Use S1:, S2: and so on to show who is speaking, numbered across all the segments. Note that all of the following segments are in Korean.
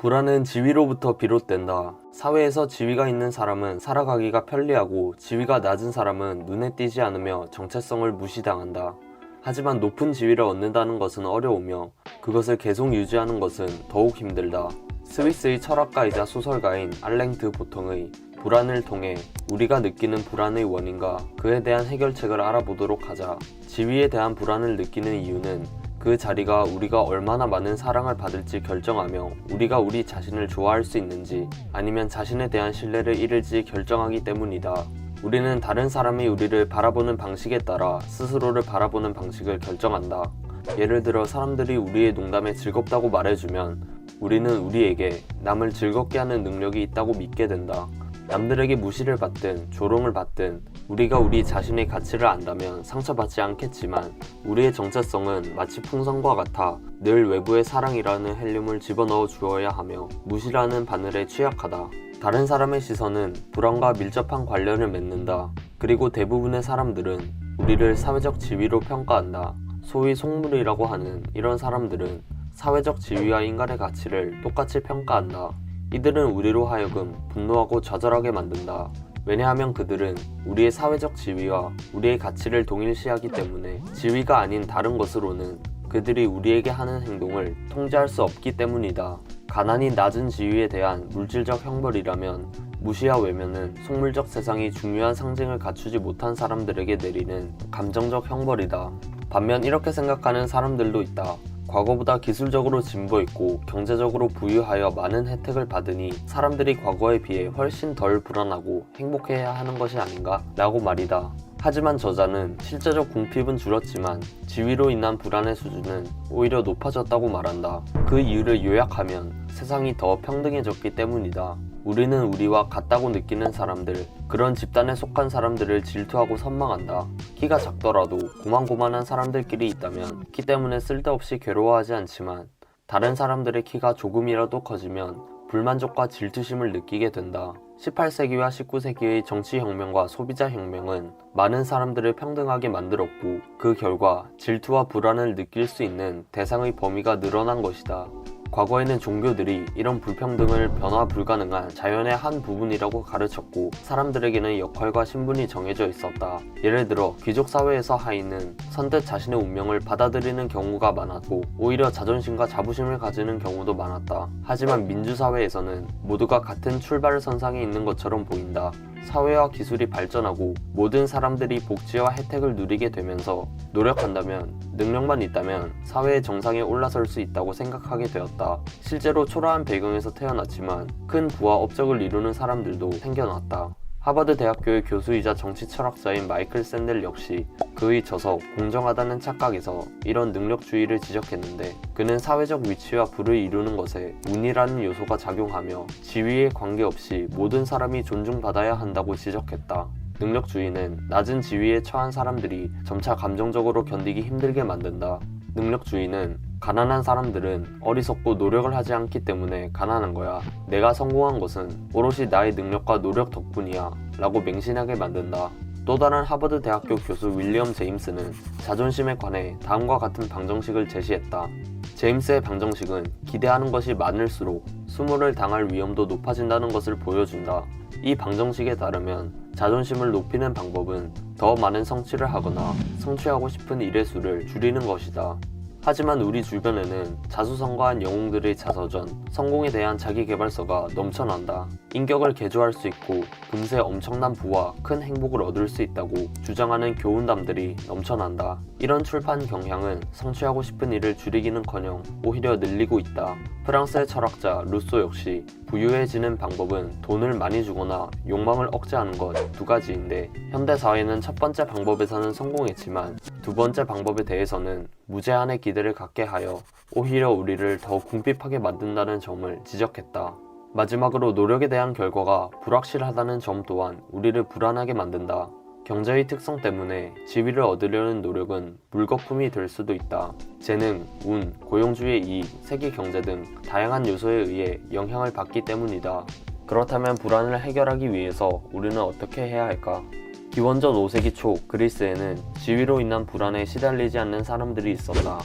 S1: 불안은 지위로부터 비롯된다. 사회에서 지위가 있는 사람은 살아가기가 편리하고 지위가 낮은 사람은 눈에 띄지 않으며 정체성을 무시당한다. 하지만 높은 지위를 얻는다는 것은 어려우며 그것을 계속 유지하는 것은 더욱 힘들다. 스위스의 철학가이자 소설가인 알랭 드 보통의 불안을 통해 우리가 느끼는 불안의 원인과 그에 대한 해결책을 알아보도록 하자. 지위에 대한 불안을 느끼는 이유는 그 자리가 우리가 얼마나 많은 사랑을 받을지 결정하며 우리가 우리 자신을 좋아할 수 있는지 아니면 자신에 대한 신뢰를 잃을지 결정하기 때문이다. 우리는 다른 사람이 우리를 바라보는 방식에 따라 스스로를 바라보는 방식을 결정한다. 예를 들어 사람들이 우리의 농담에 즐겁다고 말해주면 우리는 우리에게 남을 즐겁게 하는 능력이 있다고 믿게 된다. 남들에게 무시를 받든 조롱을 받든 우리가 우리 자신의 가치를 안다면 상처받지 않겠지만 우리의 정체성은 마치 풍선과 같아 늘 외부의 사랑이라는 헬륨을 집어넣어 주어야 하며 무시라는 바늘에 취약하다. 다른 사람의 시선은 불안과 밀접한 관련을 맺는다. 그리고 대부분의 사람들은 우리를 사회적 지위로 평가한다. 소위 속물이라고 하는 이런 사람들은 사회적 지위와 인간의 가치를 똑같이 평가한다. 이들은 우리로 하여금 분노하고 좌절하게 만든다. 왜냐하면 그들은 우리의 사회적 지위와 우리의 가치를 동일시하기 때문에 지위가 아닌 다른 것으로는 그들이 우리에게 하는 행동을 통제할 수 없기 때문이다. 가난이 낮은 지위에 대한 물질적 형벌이라면 무시와 외면은 속물적 세상이 중요한 상징을 갖추지 못한 사람들에게 내리는 감정적 형벌이다. 반면 이렇게 생각하는 사람들도 있다. 과거보다 기술적으로 진보했고 경제적으로 부유하여 많은 혜택을 받으니 사람들이 과거에 비해 훨씬 덜 불안하고 행복해야 하는 것이 아닌가? 라고 말이다. 하지만 저자는 실제적 궁핍은 줄었지만 지위로 인한 불안의 수준은 오히려 높아졌다고 말한다. 그 이유를 요약하면 세상이 더 평등해졌기 때문이다. 우리는 우리와 같다고 느끼는 사람들, 그런 집단에 속한 사람들을 질투하고 선망한다. 키가 작더라도 고만고만한 사람들끼리 있다면 키 때문에 쓸데없이 괴로워하지 않지만 다른 사람들의 키가 조금이라도 커지면 불만족과 질투심을 느끼게 된다. 18세기와 19세기의 정치혁명과 소비자혁명은 많은 사람들을 평등하게 만들었고 그 결과 질투와 불안을 느낄 수 있는 대상의 범위가 늘어난 것이다. 과거에는 종교들이 이런 불평등을 변화 불가능한 자연의 한 부분이라고 가르쳤고 사람들에게는 역할과 신분이 정해져 있었다. 예를 들어 귀족 사회에서 하인은 선뜻 자신의 운명을 받아들이는 경우가 많았고 오히려 자존심과 자부심을 가지는 경우도 많았다. 하지만 민주사회에서는 모두가 같은 출발 선상에 있는 것처럼 보인다. 사회와 기술이 발전하고 모든 사람들이 복지와 혜택을 누리게 되면서 노력한다면 능력만 있다면 사회의 정상에 올라설 수 있다고 생각하게 되었다. 실제로 초라한 배경에서 태어났지만 큰 부와 업적을 이루는 사람들도 생겨났다. 하버드 대학교의 교수이자 정치 철학자인 마이클 샌델 역시 그의 저서 공정하다는 착각에서 이런 능력주의를 지적했는데 그는 사회적 위치와 부를 이루는 것에 운이라는 요소가 작용하며 지위에 관계없이 모든 사람이 존중받아야 한다고 지적했다. 능력주의는 낮은 지위에 처한 사람들이 점차 감정적으로 견디기 힘들게 만든다. 능력주의는 가난한 사람들은 어리석고 노력을 하지 않기 때문에 가난한 거야. 내가 성공한 것은 오롯이 나의 능력과 노력 덕분이야 라고 맹신하게 만든다. 또 다른 하버드 대학교 교수 윌리엄 제임스는 자존심에 관해 다음과 같은 방정식을 제시했다. 제임스의 방정식은 기대하는 것이 많을수록 수모를 당할 위험도 높아진다는 것을 보여준다. 이 방정식에 따르면 자존심을 높이는 방법은 더 많은 성취를 하거나 성취하고 싶은 일의 수를 줄이는 것이다. 하지만 우리 주변에는 자수성가한 영웅들의 자서전, 성공에 대한 자기계발서가 넘쳐난다. 인격을 개조할 수 있고 금세 엄청난 부와 큰 행복을 얻을 수 있다고 주장하는 교훈담들이 넘쳐난다. 이런 출판 경향은 성취하고 싶은 일을 줄이기는커녕 오히려 늘리고 있다. 프랑스의 철학자 루소 역시 부유해지는 방법은 돈을 많이 주거나 욕망을 억제하는 것 두 가지인데 현대사회는 첫 번째 방법에서는 성공했지만 두 번째 방법에 대해서는 무제한의 기대를 갖게 하여 오히려 우리를 더 궁핍하게 만든다는 점을 지적했다. 마지막으로 노력에 대한 결과가 불확실하다는 점 또한 우리를 불안하게 만든다. 경제의 특성 때문에 지위를 얻으려는 노력은 물거품이 될 수도 있다. 재능, 운, 고용주의 이익, 세계 경제 등 다양한 요소에 의해 영향을 받기 때문이다. 그렇다면 불안을 해결하기 위해서 우리는 어떻게 해야 할까? 기원전 5세기 초 그리스에는 지위로 인한 불안에 시달리지 않는 사람들이 있었다.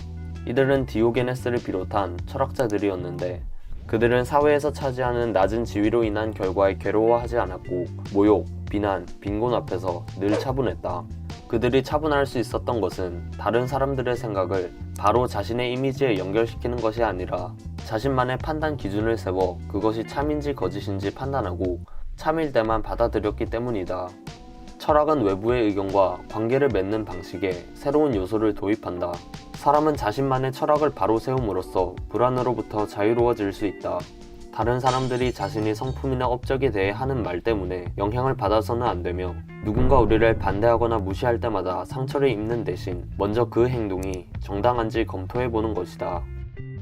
S1: 이들은 디오게네스를 비롯한 철학자들이었는데 그들은 사회에서 차지하는 낮은 지위로 인한 결과에 괴로워하지 않았고 모욕, 비난, 빈곤 앞에서 늘 차분했다. 그들이 차분할 수 있었던 것은 다른 사람들의 생각을 바로 자신의 이미지에 연결시키는 것이 아니라 자신만의 판단 기준을 세워 그것이 참인지 거짓인지 판단하고 참일 때만 받아들였기 때문이다. 철학은 외부의 의견과 관계를 맺는 방식에 새로운 요소를 도입한다. 사람은 자신만의 철학을 바로 세움으로써 불안으로부터 자유로워질 수 있다. 다른 사람들이 자신이 성품이나 업적에 대해 하는 말 때문에 영향을 받아서는 안 되며 누군가 우리를 반대하거나 무시할 때마다 상처를 입는 대신 먼저 그 행동이 정당한지 검토해보는 것이다.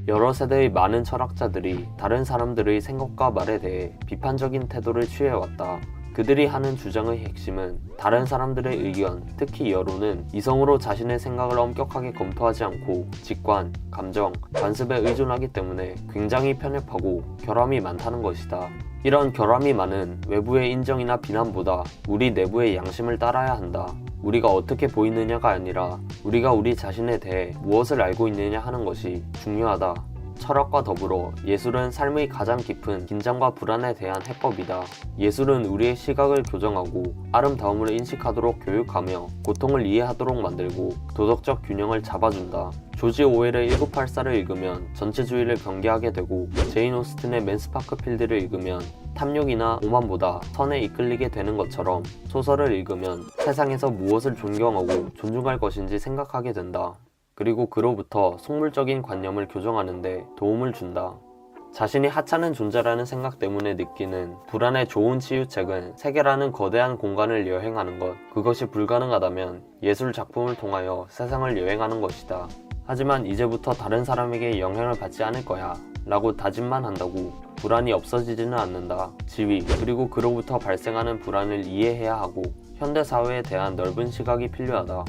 S1: 여러 세대의 많은 철학자들이 다른 사람들의 생각과 말에 대해 비판적인 태도를 취해왔다. 그들이 하는 주장의 핵심은 다른 사람들의 의견, 특히 여론은 이성으로 자신의 생각을 엄격하게 검토하지 않고 직관, 감정, 관습에 의존하기 때문에 굉장히 편협하고 결함이 많다는 것이다. 이런 결함이 많은 외부의 인정이나 비난보다 우리 내부의 양심을 따라야 한다. 우리가 어떻게 보이느냐가 아니라 우리가 우리 자신에 대해 무엇을 알고 있느냐 하는 것이 중요하다. 철학과 더불어 예술은 삶의 가장 깊은 긴장과 불안에 대한 해법이다. 예술은 우리의 시각을 교정하고 아름다움을 인식하도록 교육하며 고통을 이해하도록 만들고 도덕적 균형을 잡아준다. 조지 오웰의 1984를 읽으면 전체주의를 경계하게 되고 제인 오스틴의 맨스파크필드를 읽으면 탐욕이나 오만보다 선에 이끌리게 되는 것처럼 소설을 읽으면 세상에서 무엇을 존경하고 존중할 것인지 생각하게 된다. 그리고 그로부터 속물적인 관념을 교정하는데 도움을 준다. 자신이 하찮은 존재라는 생각 때문에 느끼는 불안의 좋은 치유책은 세계라는 거대한 공간을 여행하는 것, 그것이 불가능하다면 예술 작품을 통하여 세상을 여행하는 것이다. 하지만 이제부터 다른 사람에게 영향을 받지 않을 거야 라고 다짐만 한다고 불안이 없어지지는 않는다. 지위, 그리고 그로부터 발생하는 불안을 이해해야 하고 현대사회에 대한 넓은 시각이 필요하다.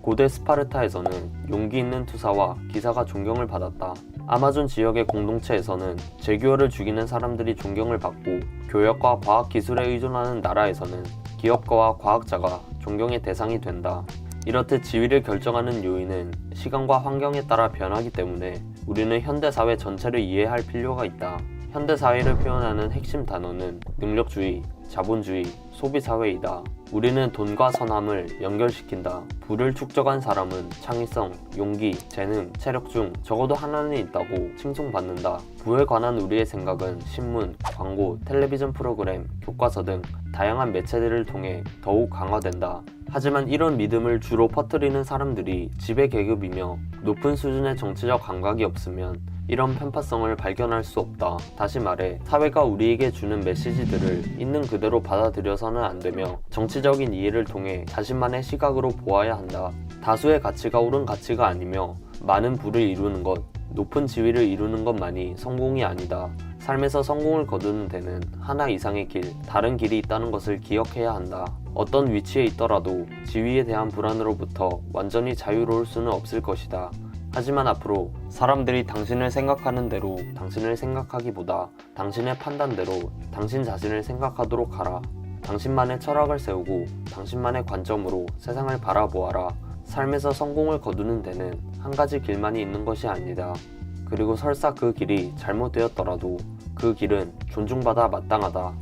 S1: 고대 스파르타에서는 용기 있는 투사와 기사가 존경을 받았다. 아마존 지역의 공동체에서는 제규어를 죽이는 사람들이 존경을 받고 교역과 과학기술에 의존하는 나라에서는 기업가와 과학자가 존경의 대상이 된다. 이렇듯 지위를 결정하는 요인은 시간과 환경에 따라 변하기 때문에 우리는 현대사회 전체를 이해할 필요가 있다. 현대사회를 표현하는 핵심 단어는 능력주의, 자본주의, 소비사회이다. 우리는 돈과 선함을 연결시킨다. 부를 축적한 사람은 창의성, 용기, 재능, 체력 중 적어도 하나는 있다고 칭송받는다. 부에 관한 우리의 생각은 신문, 광고, 텔레비전 프로그램, 교과서 등 다양한 매체들을 통해 더욱 강화된다. 하지만 이런 믿음을 주로 퍼뜨리는 사람들이 지배계급이며 높은 수준의 정치적 감각이 없으면 이런 편파성을 발견할 수 없다. 다시 말해 사회가 우리에게 주는 메시지들을 있는 그대로 받아들여서는 안 되며 정치적인 이해를 통해 자신만의 시각으로 보아야 한다. 다수의 가치가 옳은 가치가 아니며 많은 부를 이루는 것, 높은 지위를 이루는 것만이 성공이 아니다. 삶에서 성공을 거두는 데는 하나 이상의 길, 다른 길이 있다는 것을 기억해야 한다. 어떤 위치에 있더라도 지위에 대한 불안으로부터 완전히 자유로울 수는 없을 것이다. 하지만 앞으로 사람들이 당신을 생각하는 대로 당신을 생각하기보다 당신의 판단대로 당신 자신을 생각하도록 하라. 당신만의 철학을 세우고 당신만의 관점으로 세상을 바라보아라. 삶에서 성공을 거두는 데는 한 가지 길만이 있는 것이 아니다. 그리고 설사 그 길이 잘못되었더라도 그 길은 존중받아 마땅하다.